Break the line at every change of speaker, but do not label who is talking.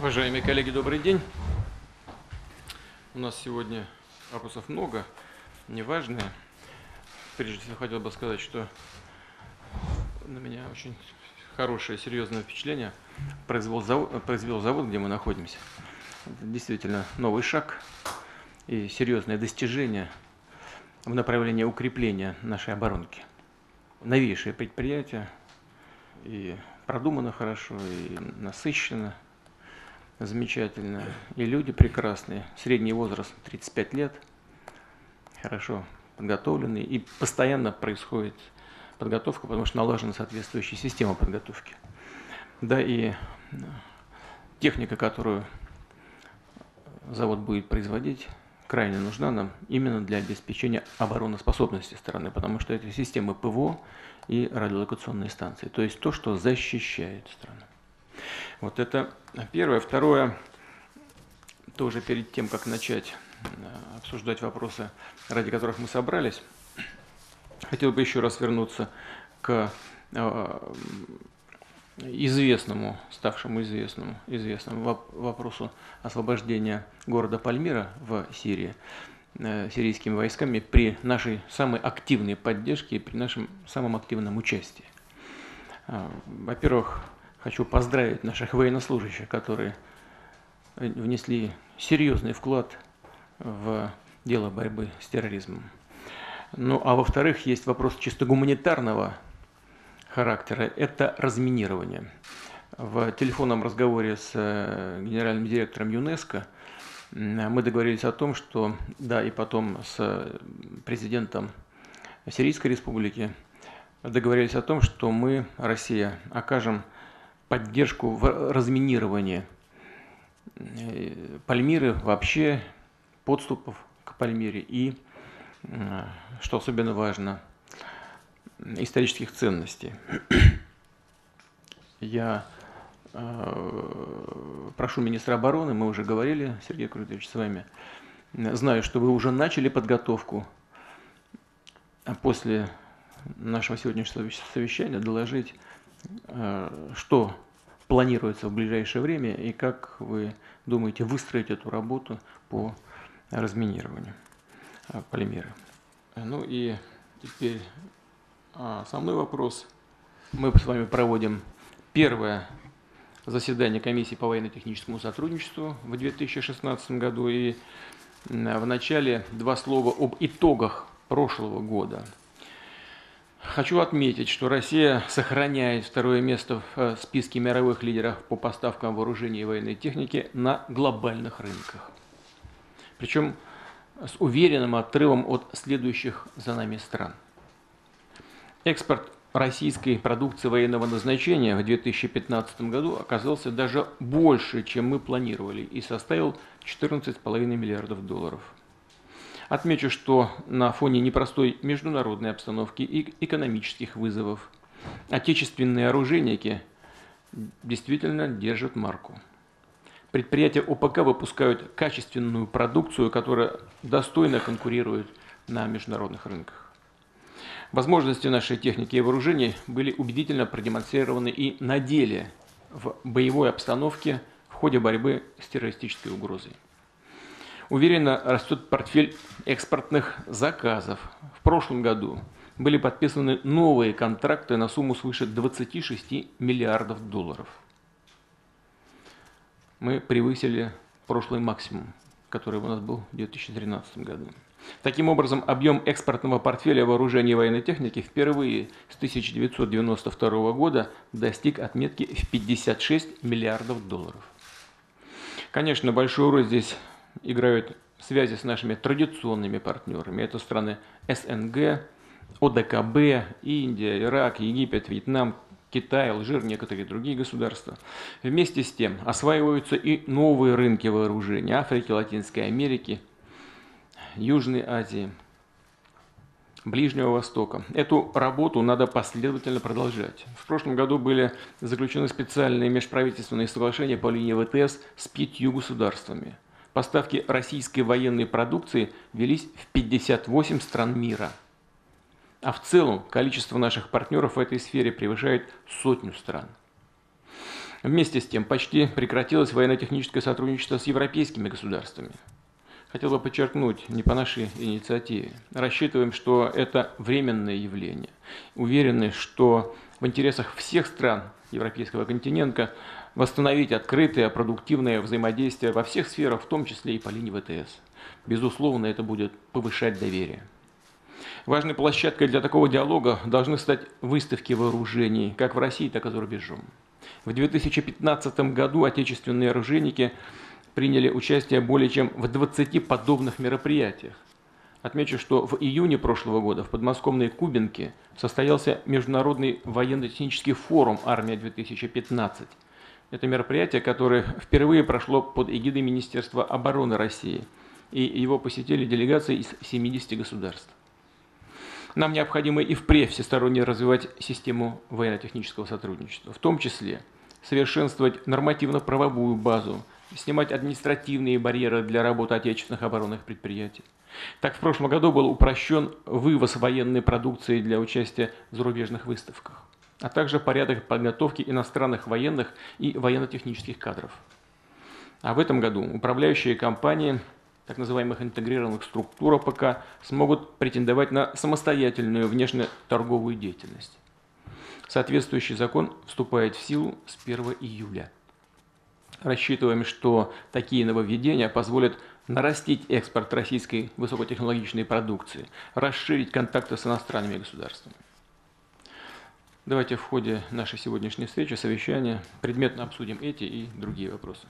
Уважаемые коллеги, добрый день. У нас сегодня вопросов много, неважные. Прежде всего хотел бы сказать, что на меня очень хорошее, серьезное впечатление произвел завод, где мы находимся. Это действительно новый шаг и серьезное достижение в направлении укрепления нашей оборонки. Новейшее предприятие, и продумано хорошо, и насыщенно. Замечательно. И люди прекрасные. Средний возраст 35 лет. Хорошо подготовленные. И постоянно происходит подготовка, потому что налажена соответствующая система подготовки. Да, и техника, которую завод будет производить, крайне нужна нам именно для обеспечения обороноспособности страны, потому что это системы ПВО и радиолокационные станции. То есть то, что защищает страну. Вот это первое. Второе, тоже перед тем, как начать обсуждать вопросы, ради которых мы собрались, хотел бы еще раз вернуться к ставшему известному вопросу освобождения города Пальмира в Сирии сирийскими войсками при нашей самой активной поддержке и при нашем самом активном участии. Во-первых, хочу поздравить наших военнослужащих, которые внесли серьезный вклад в дело борьбы с терроризмом. Ну, а во-вторых, есть вопрос чисто гуманитарного характера. Это разминирование. В телефонном разговоре с генеральным директором ЮНЕСКО мы договорились о том, что, да, и потом с президентом Сирийской республики договорились о том, что мы, Россия, окажем поддержку в разминировании Пальмиры, вообще подступов к Пальмире и, что особенно важно, исторических ценностей. Я прошу министра обороны, мы уже говорили, Сергей Крутович, с вами, знаю, что вы уже начали подготовку, а после нашего сегодняшнего совещания доложить, что планируется в ближайшее время и как вы думаете выстроить эту работу по разминированию Пальмиры. Ну и теперь основной вопрос. Мы с вами проводим первое заседание комиссии по военно-техническому сотрудничеству в 2016 году. И в начале два слова об итогах прошлого года. Хочу отметить, что Россия сохраняет второе место в списке мировых лидеров по поставкам вооружений и военной техники на глобальных рынках. Причем с уверенным отрывом от следующих за нами стран. Экспорт российской продукции военного назначения в 2015 году оказался даже больше, чем мы планировали, и составил 14,5 миллиардов долларов. Отмечу, что на фоне непростой международной обстановки и экономических вызовов отечественные оружейники действительно держат марку. Предприятия ОПК выпускают качественную продукцию, которая достойно конкурирует на международных рынках. Возможности нашей техники и вооружений были убедительно продемонстрированы и на деле в боевой обстановке в ходе борьбы с террористической угрозой. Уверенно растет портфель экспортных заказов. В прошлом году были подписаны новые контракты на сумму свыше 26 миллиардов долларов. Мы превысили прошлый максимум, который у нас был в 2013 году. Таким образом, объем экспортного портфеля вооружений и военной техники впервые с 1992 года достиг отметки в 56 миллиардов долларов. Конечно, большую роль здесь играют связи с нашими традиционными партнерами. Это страны СНГ, ОДКБ, Индия, Ирак, Египет, Вьетнам, Китай, Алжир, некоторые другие государства. Вместе с тем осваиваются и новые рынки вооружений Африки, Латинской Америки, Южной Азии, Ближнего Востока. Эту работу надо последовательно продолжать. В прошлом году были заключены специальные межправительственные соглашения по линии ВТС с 5 государствами. Поставки российской военной продукции велись в 58 стран мира. А в целом количество наших партнеров в этой сфере превышает 100 стран. Вместе с тем почти прекратилось военно-техническое сотрудничество с европейскими государствами. Хотел бы подчеркнуть, не по нашей инициативе. Рассчитываем, что это временное явление. Уверены, что в интересах всех стран европейского континента восстановить открытое, продуктивное взаимодействие во всех сферах, в том числе и по линии ВТС. Безусловно, это будет повышать доверие. Важной площадкой для такого диалога должны стать выставки вооружений, как в России, так и за рубежом. В 2015 году отечественные оружейники приняли участие более чем в 20 подобных мероприятиях. Отмечу, что в июне прошлого года в подмосковной Кубинке состоялся Международный военно-технический форум «Армия-2015». Это мероприятие, которое впервые прошло под эгидой Министерства обороны России, и его посетили делегации из 70 государств. Нам необходимо и впредь всесторонне развивать систему военно-технического сотрудничества, в том числе совершенствовать нормативно-правовую базу, снимать административные барьеры для работы отечественных оборонных предприятий. Так, в прошлом году был упрощен вывоз военной продукции для участия в зарубежных выставках, а также порядок подготовки иностранных военных и военно-технических кадров. А в этом году управляющие компании так называемых интегрированных структур АПК смогут претендовать на самостоятельную внешнеторговую деятельность. Соответствующий закон вступает в силу с 1 июля. Рассчитываем, что такие нововведения позволят нарастить экспорт российской высокотехнологичной продукции, расширить контакты с иностранными государствами. Давайте в ходе нашей сегодняшней встречи, совещания, предметно обсудим эти и другие вопросы.